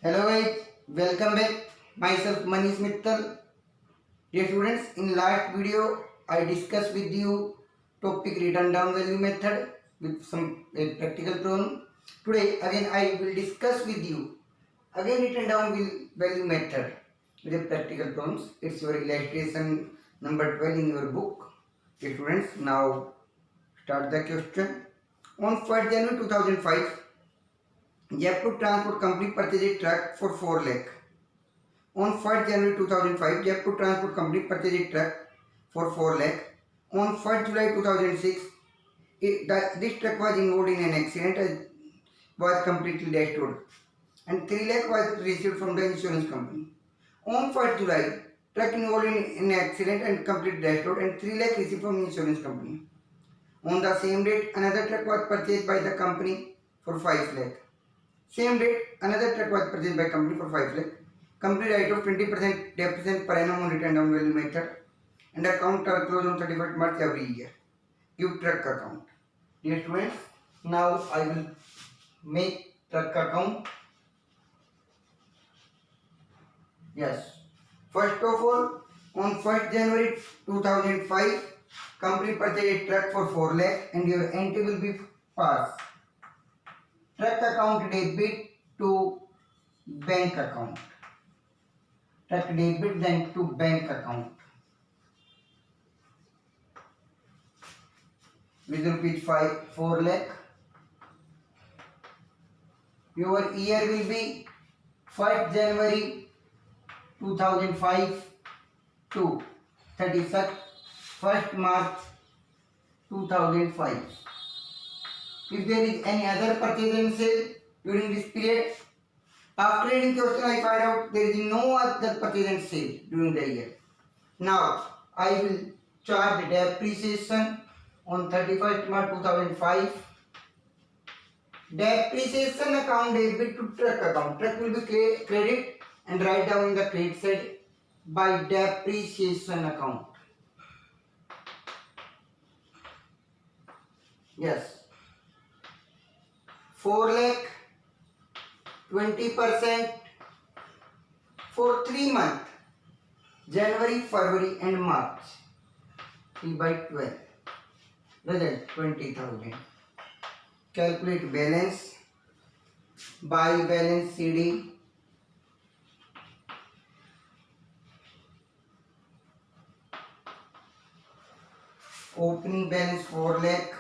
Hello guys, welcome back. Myself Manish Mittal. Dear students, in last video I discussed with you topic written down value method with some practical problem. Today again I will discuss with you again written down value method with a practical problems. It's your illustration number 12 in your book. Dear students, now start the question. On 1st January 2005, Jaipur Transport Company purchased a truck for 4 lakh. On 1st January 2005, Jaipur Transport Company purchased a truck for 4 lakh. On 1st July 2006, this truck was involved in an accident and was completely destroyed, and 3 lakh was received from the insurance company. On 1st July, truck involved in an accident and completely destroyed, and 3 lakh received from the insurance company. On the same date, another truck was purchased by the company for 5 lakh. Same date, another truck was purchased by company for 5 lakh. Company write off 20% depreciation per annum on written down value method, and account are closed on 31st March every year. Give truck account. Dear students, now I will make truck account. Yes. First of all, on 1st January 2005, company purchased a truck for 4 lakh and your entry will be passed. Truck account debit to bank account. Truck debit then to bank account. With rupees 4 lakh. Your year will be 1st January 2005 to 31st March 2005. If there is any other purchase and sale during this period, after reading question I find out there is no other purchase and sale during the year. Now I will charge depreciation on 31st March 2005. Depreciation account debit to truck account. Truck will be credit and write down in the credit side by depreciation account. Yes. 4 lakh 20% for 3 months, January, February and March. 3 by 12. Result 20,000. Calculate balance. Buy balance CD. Opening balance 4 lakh.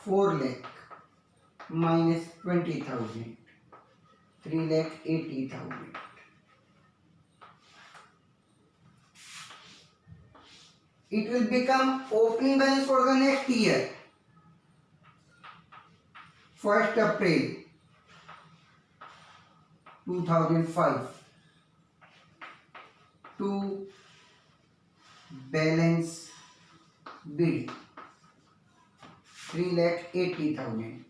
4 lakh minus 20,000. 3 lakh 80,000. It will become opening balance for the next year. 1st April 2005 to balance BD 3 lakh 80,000.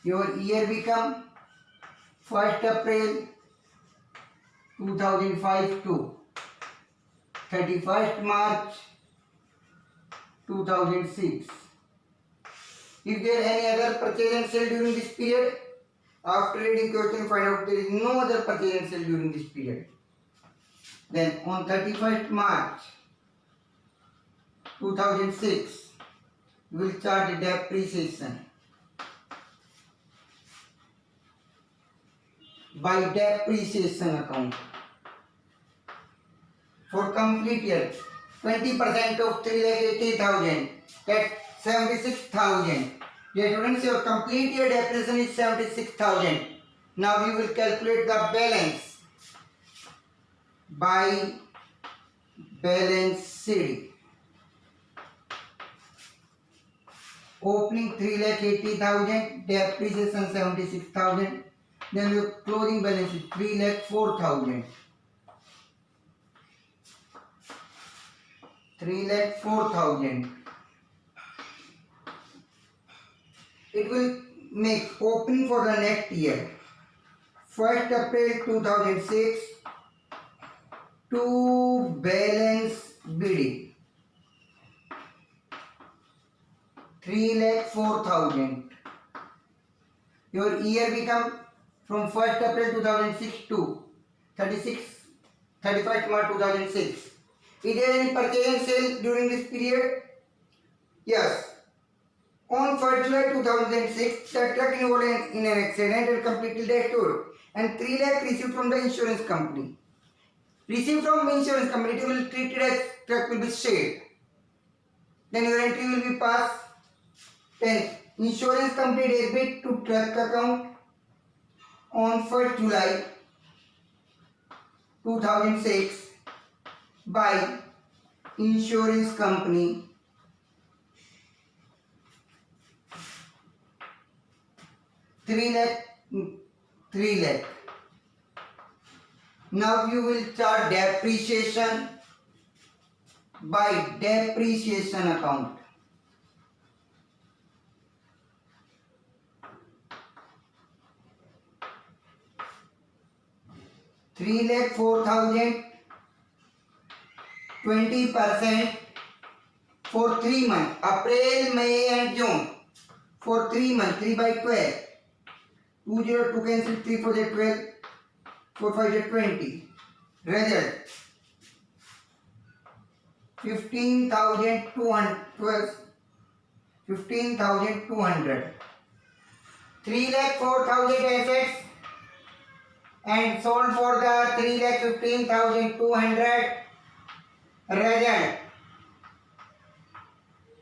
Your year become 1st April 2005 to 31st March 2006. If there any other purchase and sale during this period, after reading question find out there is no other purchase and sale during this period. Then on 31st March 2006, we will charge depreciation by depreciation account. For complete year, 20% of 3,80,000, that's 76,000. Dear students, your complete year depreciation is 76,000. Now we will calculate the balance by balance CD. Opening 3,80,000, depreciation 76,000. Then your closing balance is 3,04,000. 3,04,000. It will make opening for the next year. 1st April 2006 to balance BD. 3,04,000. Your year become from 1st April 2006 to 31st March 2006. Is there any purchase and sale during this period? Yes. On 1st July 2006, the truck involved in an accident and completely destroyed, and 3 lakh received from the insurance company. Received from insurance company, it will treat it as truck will be shared. Then your entry will be passed. Then insurance company debit to truck account on 1st July 2006 by insurance company 3 lakh. Now you will charge depreciation by depreciation account. Three lakh 4,000, 20% for 3 months, April, May and June. For 3 months, 3 by 12. 202 cancel, 3 for the 12, 4 5 the 20. Result 15,200. 15,200. 3 lakh 4,000 assets and sold for the 3 lakh 15,200. Result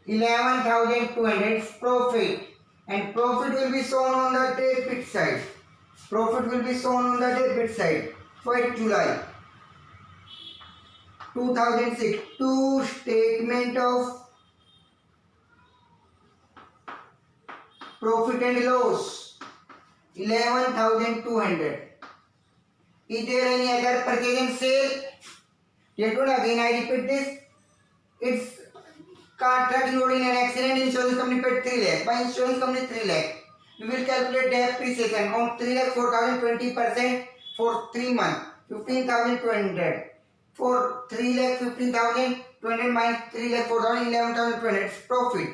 11,200 profit, and profit will be shown on the debit side. Profit will be shown on the debit side. 1st July 2006. To statement of profit and loss 11,200. Is there any other purchase and sale? Yet again I repeat this. It's car truck involved in an accident, insurance company paid 3 lakh. By insurance company 3 lakh. We will calculate depreciation on 3 lakh 4,000, 20% for 3 months. 15,200. For 3 lakh 15,200 minus 3 lakh 4,000, 11,200. It's profit.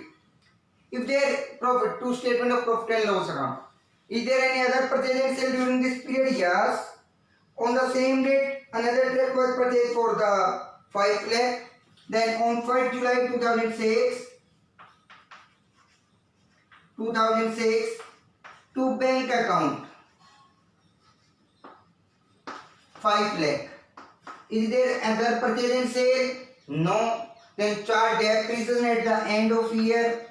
If there profit, two statement of profit and loss account. Is there any other purchase and sale during this period? Yes. On the same date, another truck was purchased for the 5 lakh. Then on 1st July 2006, to bank account 5 lakh. Is there other purchase and sale? No. Then charge depreciation at the end of year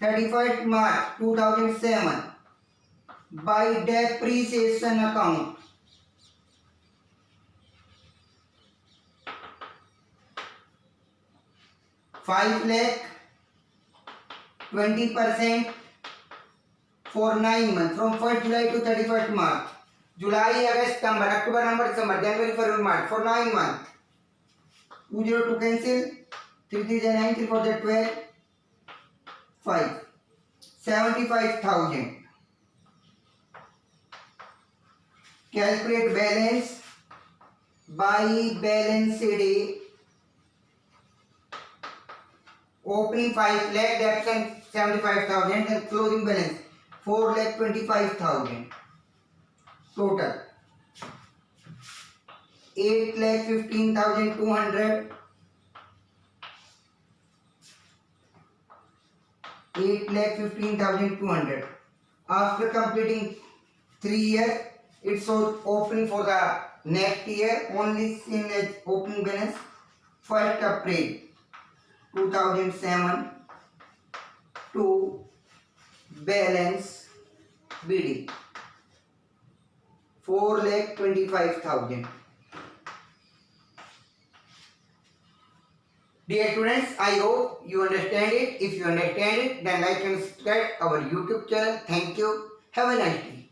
31st March 2007 by depreciation account. ₹5 lakh, 20% for 9 months from 1st July to 31st March. July, August, September, October, November, December, January, February, March for 9 months. 202 cancel, 3 3 9, 3 4 12, 5. 75,000. Calculate balance by balance day. Opening 5 lakh, debt 75,000, and closing balance 4 lakh 25,000. Total 8 lakh 15,200. 8 lakh 15,200. After completing 3 years, it shows opening for the next year only seen as opening balance 1st April 2007 to balance BD 4 lakh 25,000. Dear students, I hope you understand it. If you understand it, then like and subscribe our YouTube channel. Thank you. Have a nice day.